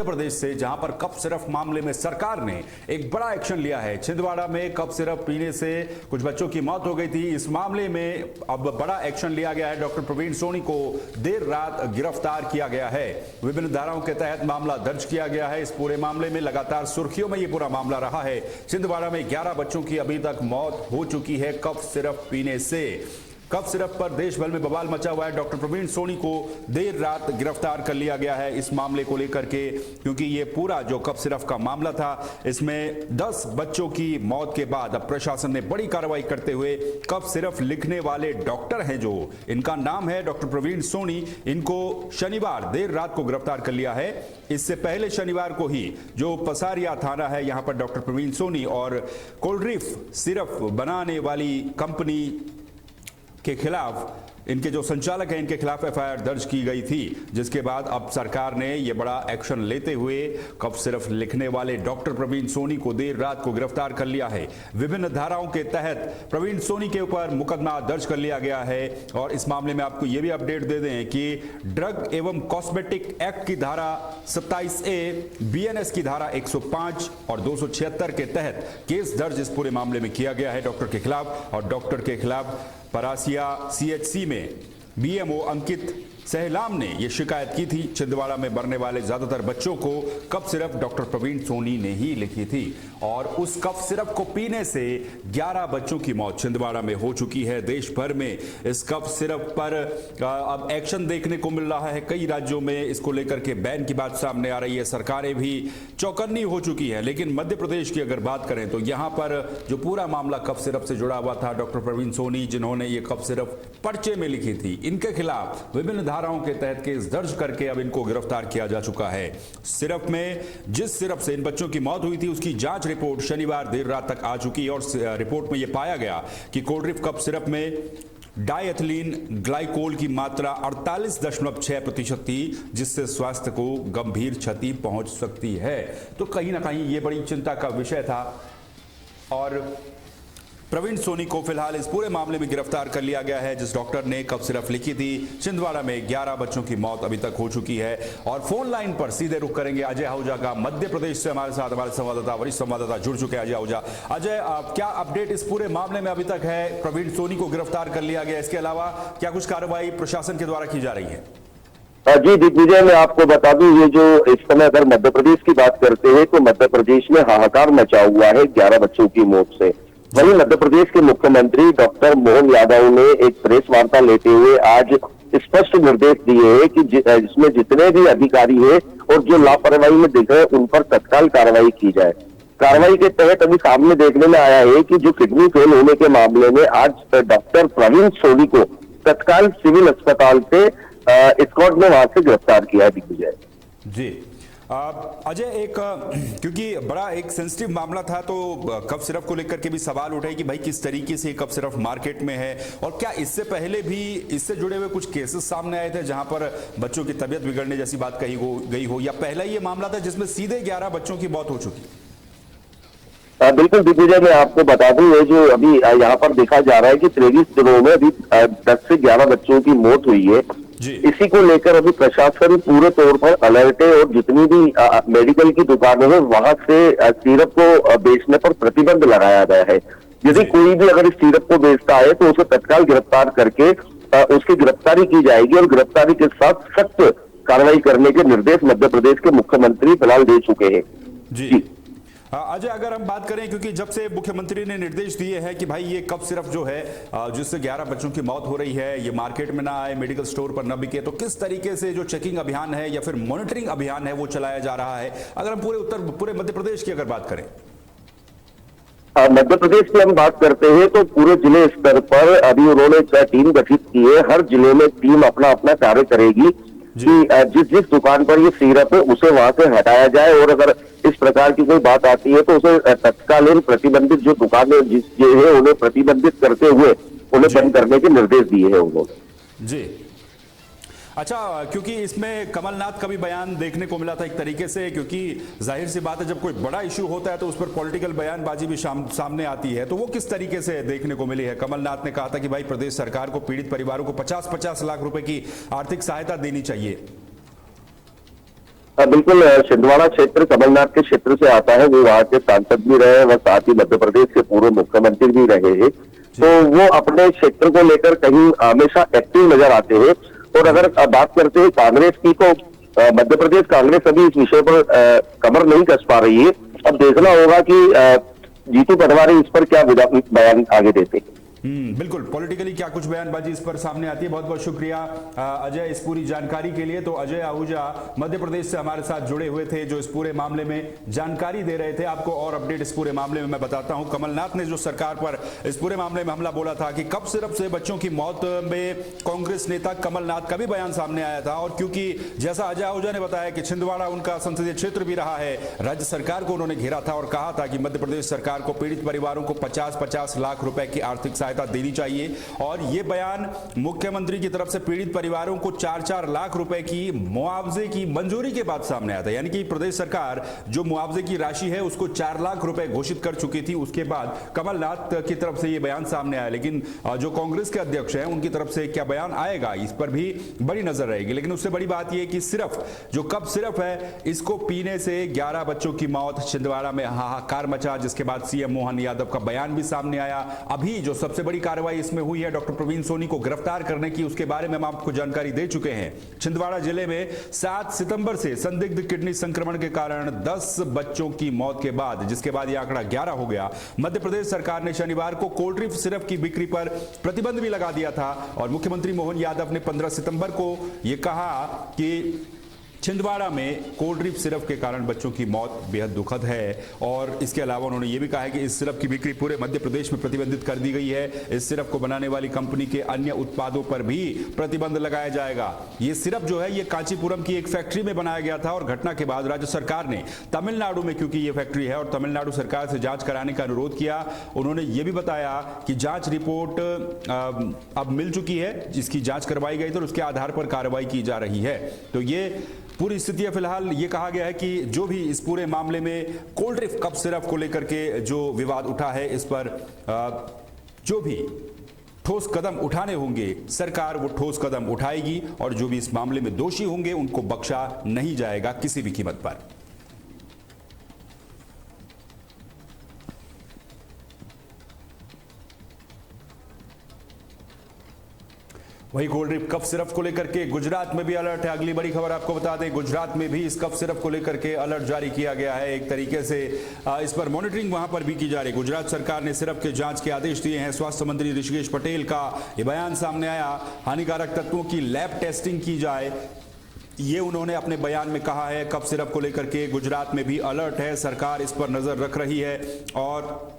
प्रदेश से, जहां पर कफ सिरप मामले में सरकार ने एक बड़ा एक्शन लिया है। छिंदवाड़ा में कफ सिरप पीने से कुछ बच्चों की मौत हो गई थी। इस मामले में अब बड़ा एक्शन लिया गया है। डॉक्टर प्रवीण सोनी को देर रात गिरफ्तार किया गया है। विभिन्न धाराओं के तहत मामला दर्ज किया गया है। इस पूरे मामले में लगातार सुर्खियों में यह पूरा मामला रहा है। छिंदवाड़ा में 11 बच्चों की अभी तक मौत हो चुकी है कफ सिरप पीने से। कफ सिरप पर देश भर में बवाल मचा हुआ है। डॉक्टर प्रवीण सोनी को देर रात गिरफ्तार कर लिया गया है इस मामले को लेकर के, क्योंकि ये पूरा जो कफ सिरप का मामला था, इसमें 10 बच्चों की मौत के बाद अब प्रशासन ने बड़ी कार्रवाई करते हुए कफ सिरप लिखने वाले डॉक्टर हैं, जो इनका नाम है डॉक्टर प्रवीण सोनी, इनको शनिवार देर रात को गिरफ्तार कर लिया है। इससे पहले शनिवार को ही जो पसारिया थाना है, यहां पर डॉक्टर प्रवीण सोनी और कोल्ड्रिफ सिरप बनाने वाली कंपनी के खिलाफ, इनके जो संचालक हैं, इनके खिलाफ एफआईआर दर्ज की गई थी, जिसके बाद अब सरकार ने यह बड़ा एक्शन लेते हुए कफ सिरप लिखने वाले डॉक्टर प्रवीण सोनी को देर रात को गिरफ्तार कर लिया है। विभिन्न धाराओं के तहत प्रवीण सोनी के ऊपर मुकदमा दर्ज कर लिया गया है। और इस मामले में आपको यह भी अपडेट दे दें कि ड्रग एवं कॉस्मेटिक एक्ट की धारा 27A, बीएनएस की धारा 105 और 276 के तहत केस दर्ज इस पूरे मामले में किया गया है डॉक्टर के खिलाफ। और डॉक्टर के खिलाफ परासिया सीएचसी में बीएमओ अंकित सहलाम ने यह शिकायत की थी। छिंदवाड़ा में मरने वाले ज्यादातर बच्चों को cough syrup doctor Praveen Soni ने ही लिखी थी और उस कफ सिरप को पीने से 11 बच्चों की मौत छिंदवाड़ा में हो चुकी है। देश भर में इस कफ सिरप पर अब एक्शन देखने को मिल रहा है। कई राज्यों में इसको लेकर के बैन की बात सामने आ रही है। सरकारें भी चौकन्नी हो चुकी है। लेकिन मध्य प्रदेश की अगर बात करें तो यहां पर जो पूरा मामला कफ सिरप से जुड़ा हुआ था, डॉक्टर प्रवीण सोनी जिन्होंने ये कफ सिरप पर्चे में लिखी थी, इनके खिलाफ विभिन्न धाराओं के तहत केस दर्ज करके अब इनको गिरफ्तार किया जा चुका है। सिरप में, जिस सिरप से इन बच्चों की मौत हुई थी, उसकी जांच रिपोर्ट शनिवार देर रात तक आ चुकी है और रिपोर्ट में यह पाया गया कि कोल्ड्रिफ कफ सिरप में डायएथिलीन ग्लाइकोल की मात्रा 48.6% थी, जिससे स्वास्थ्य को गंभीर क्षति पहुंच सकती है। तो कहीं ना कहीं यह बड़ी चिंता का विषय था और प्रवीण सोनी को फिलहाल इस पूरे मामले में गिरफ्तार कर लिया गया है। जिस डॉक्टर ने कफ सिरप लिखी थी, छिंदवाड़ा में 11 बच्चों की मौत अभी तक हो चुकी है। और फोन लाइन पर सीधे रुख करेंगे अजय आहूजा का। मध्य प्रदेश से हमारे साथ हमारे संवाददाता, वरिष्ठ संवाददाता जुड़ चुके हैं। अजय आहूजा, अजय, क्या अपडेट इस पूरे मामले में अभी तक है? प्रवीण सोनी को गिरफ्तार कर लिया गया, इसके अलावा क्या कुछ कार्रवाई प्रशासन के द्वारा की जा रही है? जी दिग्विजय, मैं आपको बता दूं, ये जो इस समय अगर मध्य प्रदेश की बात करते हैं तो मध्य प्रदेश में हाहाकार मचा हुआ है 11 बच्चों की मौत से। वहीं मध्य प्रदेश के मुख्यमंत्री डॉक्टर मोहन यादव ने एक प्रेस वार्ता लेते हुए आज स्पष्ट निर्देश दिए हैं कि इसमें जितने भी अधिकारी हैं और जो लापरवाही में दिख रहे हैं, उन पर तत्काल कार्रवाई की जाए। कार्रवाई के तहत अभी सामने देखने में आया है कि जो किडनी फेल होने के मामले में आज डॉक्टर प्रवीण सोनी को तत्काल सिविल अस्पताल से स्क्वाड ने वहां से गिरफ्तार किया है। दिग्विजय जी, अजय, एक क्योंकि बड़ा एक सेंसिटिव मामला था, तो कफ सिरप को लेकर के भी सवाल उठे कि भाई किस तरीके से कफ सिरप मार्केट में है और क्या इससे पहले भी इससे जुड़े हुए कुछ केसेस सामने आए थे जहां पर बच्चों की तबीयत बिगड़ने जैसी बात कही गई हो, या पहला ये मामला था जिसमें सीधे 11 बच्चों की मौत हो चुकी? बिल्कुल दिग्विजय, मैं आपको बता दूं, ये जो अभी यहाँ पर देखा जा रहा है कि 23 दिनों में अभी 10 से 11 बच्चों की मौत हुई है। इसी को लेकर अभी प्रशासन पूरे तौर पर अलर्ट है और जितनी भी मेडिकल की दुकानें हैं वहां से सिरप को बेचने पर प्रतिबंध लगाया गया है। यदि कोई भी अगर इस सिरप को बेचता है तो उसे तत्काल गिरफ्तार करके उसकी गिरफ्तारी की जाएगी और गिरफ्तारी के साथ सख्त कार्रवाई करने के निर्देश मध्य प्रदेश के मुख्यमंत्री फिलहाल दे चुके हैं। जी अजय, अगर हम बात करें, क्योंकि जब से मुख्यमंत्री ने निर्देश दिए हैं कि भाई ये कफ सिरप जो है जिससे 11 बच्चों की मौत हो रही है, ये मार्केट में ना आए, मेडिकल स्टोर पर न बिके, तो किस तरीके से जो चेकिंग अभियान है या फिर मॉनिटरिंग अभियान है वो चलाया जा रहा है? अगर हम पूरे मध्य प्रदेश की अगर बात करें, मध्य प्रदेश की हम बात करते हैं तो पूरे जिले स्तर पर अभी उन्होंने टीम गठित की है। हर जिले में टीम अपना अपना कार्य करेगी कि जिस दुकान पर ये सिरप है उसे वहां से हटाया जाए और अगर इस प्रकार की कोई बात आती है तो उसे तत्कालीन प्रतिबंधित जो दुकानें है उन्हें प्रतिबंधित करते हुए उन्हें बंद करने के निर्देश दिए हैं उन्होंने। जी, अच्छा, क्योंकि इसमें कमलनाथ का भी बयान देखने को मिला था एक तरीके से, क्योंकि जाहिर सी बात है जब कोई बड़ा इश्यू होता है तो उस पर पॉलिटिकल बयानबाजी भी सामने आती है, तो वो किस तरीके से देखने को मिली है? कमलनाथ ने कहा था कि भाई प्रदेश सरकार को पीड़ित परिवारों को 50-50 लाख रुपए की आर्थिक सहायता देनी चाहिए। बिल्कुल छिंदवाड़ा क्षेत्र कमलनाथ के क्षेत्र से आता है। वो वहाँ के सांसद भी रहे व साथ ही मध्य प्रदेश के पूर्व मुख्यमंत्री भी रहे हैं। तो वो अपने क्षेत्र को लेकर कहीं हमेशा एक्टिव नजर आते हैं। और अगर बात करते हैं कांग्रेस की, तो मध्य प्रदेश कांग्रेस अभी इस विषय पर कमर नहीं कस पा रही है। अब देखना होगा कि जीतू पटवारी इस पर क्या बयान आगे देते हैं। बिल्कुल, पॉलिटिकली क्या कुछ बयानबाजी इस पर सामने आती है। बहुत बहुत शुक्रिया अजय इस पूरी जानकारी के लिए। तो अजय आहूजा मध्य प्रदेश से हमारे साथ जुड़े हुए थे, जो इस पूरे मामले में जानकारी दे रहे थे। आपको और अपडेट इस पूरे मामले में मैं बताता हूं। कमलनाथ ने जो सरकार पर इस पूरे मामले में हमला बोला था कि कफ सिरप से बच्चों की मौत में कांग्रेस नेता कमलनाथ का भी बयान सामने आया था। और क्योंकि जैसा अजय आहूजा ने बताया कि छिंदवाड़ा उनका संसदीय क्षेत्र भी रहा है, राज्य सरकार को उन्होंने घेरा था और कहा था कि मध्य प्रदेश सरकार को पीड़ित परिवारों को 50-50 लाख रुपए की आर्थिक सहायता देनी चाहिए। और यह बयान मुख्यमंत्री की तरफ से पीड़ित परिवारों को 4-4 लाख रुपए की मुआवजे की मंजूरी के बाद सामने आया था। यानी कि प्रदेश सरकार जो मुआवजे की राशि है उसको 4 लाख रुपए घोषित कर चुकी थी। उसके बाद कमलनाथ की तरफ से यह बयान सामने आया। लेकिन जो कांग्रेस के अध्यक्ष हैं उनकी तरफ से क्या बयान आएगा, इस पर भी बड़ी नजर रहेगी। लेकिन उससे बड़ी बात यह कि सिर्फ जो कफ सिरप है इसको पीने से 11 बच्चों की मौत, छिंदवाड़ा में हाहाकार मचा, जिसके बाद सीएम मोहन यादव का बयान भी सामने आया। अभी जो सबसे बड़ी कार्रवाई इसमें हुई है डॉक्टर प्रवीण सोनी को गिरफ्तार करने की, उसके बारे में हम आपको जानकारी दे चुके हैं। छिंदवाड़ा जिले में 7 सितंबर से संदिग्ध किडनी संक्रमण के कारण 10 बच्चों की मौत के बाद, जिसके बाद यह आंकड़ा 11 हो गया, मध्य प्रदेश सरकार ने शनिवार को कोल्ड ड्रिंक सिरप की बिक्री पर प्रतिबंध भी लगा दिया था। और मुख्यमंत्री मोहन यादव ने 15 सितंबर को यह कहा कि छिंदवाड़ा में कोल्ड ड्रिंक सिरप के कारण बच्चों की मौत बेहद दुखद है। और इसके अलावा उन्होंने ये भी कहा है कि इस सिरप की बिक्री पूरे मध्य प्रदेश में प्रतिबंधित कर दी गई है। इस सिरप को बनाने वाली कंपनी के अन्य उत्पादों पर भी प्रतिबंध लगाया जाएगा। ये सिरप जो है ये कांचीपुरम की एक फैक्ट्री में बनाया गया था और घटना के बाद राज्य सरकार ने तमिलनाडु में, क्योंकि ये फैक्ट्री है, और तमिलनाडु सरकार से जांच कराने का अनुरोध किया। उन्होंने ये भी बताया कि जांच रिपोर्ट अब मिल चुकी है, जिसकी जांच करवाई गई थी और उसके आधार पर कार्रवाई की जा रही है। तो ये पूरी स्थिति है। फिलहाल ये कहा गया है कि जो भी इस पूरे मामले में कोल्ड ड्रिंक कप सिरप को लेकर के जो विवाद उठा है, इस पर जो भी ठोस कदम उठाने होंगे सरकार वो ठोस कदम उठाएगी और जो भी इस मामले में दोषी होंगे उनको बख्शा नहीं जाएगा किसी भी कीमत पर। वही कोल्ड ड्रिंक कफ सिरप को लेकर के गुजरात में भी अलर्ट है। अगली बड़ी खबर आपको बता दें, गुजरात में भी इस कफ सिरप को लेकर के अलर्ट जारी किया गया है। एक तरीके से इस पर मॉनिटरिंग वहां पर भी की जा रही है। गुजरात सरकार ने सिरप के जांच के आदेश दिए हैं। स्वास्थ्य मंत्री ऋषिकेश पटेल का यह बयान सामने आया, हानिकारक तत्वों की लैब टेस्टिंग की जाए, ये उन्होंने अपने बयान में कहा है। कफ सिरप को लेकर के गुजरात में भी अलर्ट है, सरकार इस पर नजर रख रही है और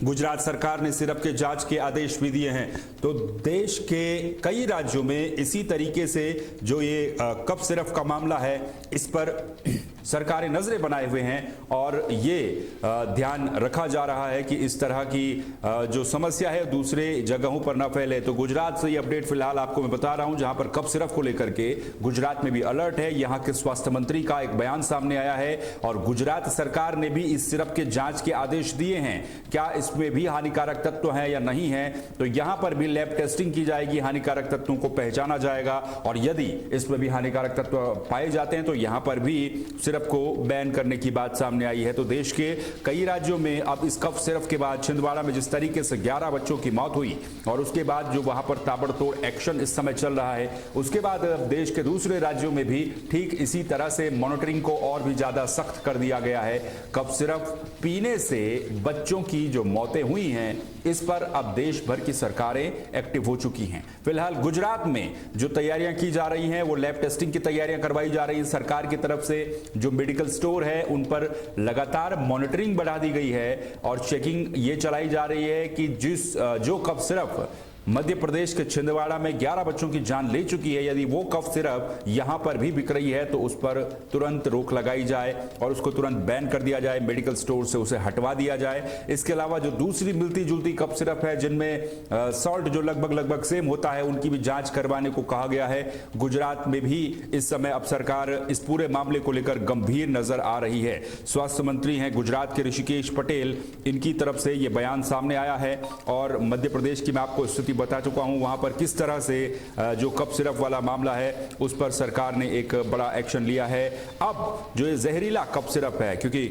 गुजरात सरकार ने सिरप के जांच के आदेश भी दिए हैं। तो देश के कई राज्यों में इसी तरीके से जो ये कफ सिरप का मामला है इस पर सरकारें नजरें बनाए हुए हैं और ये ध्यान रखा जा रहा है कि इस तरह की जो समस्या है दूसरे जगहों पर ना फैले। तो गुजरात से ये अपडेट फिलहाल आपको मैं बता रहा हूं, जहां पर कफ सिरप को लेकर के गुजरात में भी अलर्ट है। यहां के स्वास्थ्य मंत्री का एक बयान सामने आया है और गुजरात सरकार ने भी इस सिरप के जांच के आदेश दिए हैं। क्या इसमें भी हानिकारक तत्व हैं या नहीं है, तो यहां पर भी लैब टेस्टिंग की जाएगी, हानिकारक तत्वों को पहचाना जाएगा और यदि इसमें भी हानिकारक तत्व पाए जाते हैं तो यहां पर भी सिरप को बैन करने की बात सामने आई है। तो देश के कई राज्यों में अब इस कफ सिरप के बाद छिंदवाड़ा में जिस तरीके से 11 बच्चों की मौत हुई और उसके बाद जो वहां पर ताबड़तोड़ एक्शन इस समय चल रहा है, उसके बाद देश के दूसरे राज्यों में भी ठीक इसी तरह से मॉनिटरिंग को और भी ज्यादा सख्त कर दिया गया है। कफ सिरप पीने से बच्चों की जो मौतें हुई हैं इस पर अब देश भर की सरकारें एक्टिव हो चुकी हैं। फिलहाल गुजरात में जो तैयारियां की जा रही हैं वो लैब टेस्टिंग की तैयारियां करवाई जा रही हैं सरकार की तरफ से। जो मेडिकल स्टोर है उन पर लगातार मॉनिटरिंग बढ़ा दी गई है और चेकिंग ये चलाई जा रही है कि जो कफ सिरप मध्य प्रदेश के छिंदवाड़ा में 11 बच्चों की जान ले चुकी है, यदि वो कफ सिरप यहां पर भी बिक रही है तो उस पर तुरंत रोक लगाई जाए और उसको तुरंत बैन कर दिया जाए, मेडिकल स्टोर से उसे हटवा दिया जाए। इसके अलावा जो दूसरी मिलती जुलती कफ सिरप है जिनमें सॉल्ट जो लगभग सेम होता है, उनकी भी जांच करवाने को कहा गया है। गुजरात में भी इस समय अब सरकार इस पूरे मामले को लेकर गंभीर नजर आ रही है। स्वास्थ्य मंत्री हैं गुजरात के ऋषिकेश पटेल, इनकी तरफ से यह बयान सामने आया है और मध्य प्रदेश की मैं आपको स्थिति बता चुका हूं वहां पर किस तरह से जो कफ सिरप वाला मामला है उस पर सरकार ने एक बड़ा एक्शन लिया है। अब जो ये जहरीला कफ सिरप है, क्योंकि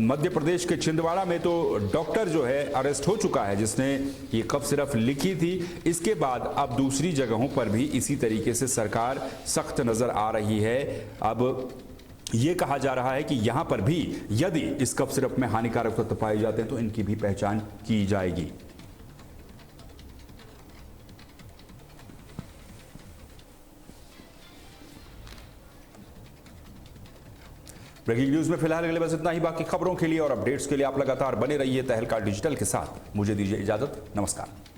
मध्य प्रदेश के छिंदवाड़ा में तो डॉक्टर जो है अरेस्ट हो चुका है जिसने ये कफ सिरप लिखी थी, इसके बाद अब दूसरी जगहों पर भी इसी तरीके से सरकार सख्त नजर आ रही है। अब ये कहा जा रहा है कि यहां पर भी यदि इस कफ सिरप में हानिकारक तत्व पाए जाते हैं तो इनकी भी पहचान की जाएगी। ब्रेकिंग न्यूज में फिलहाल अगले बस इतना ही। बाकी खबरों के लिए और अपडेट्स के लिए आप लगातार बने रहिए तहलका डिजिटल के साथ। मुझे दीजिए इजाजत, नमस्कार।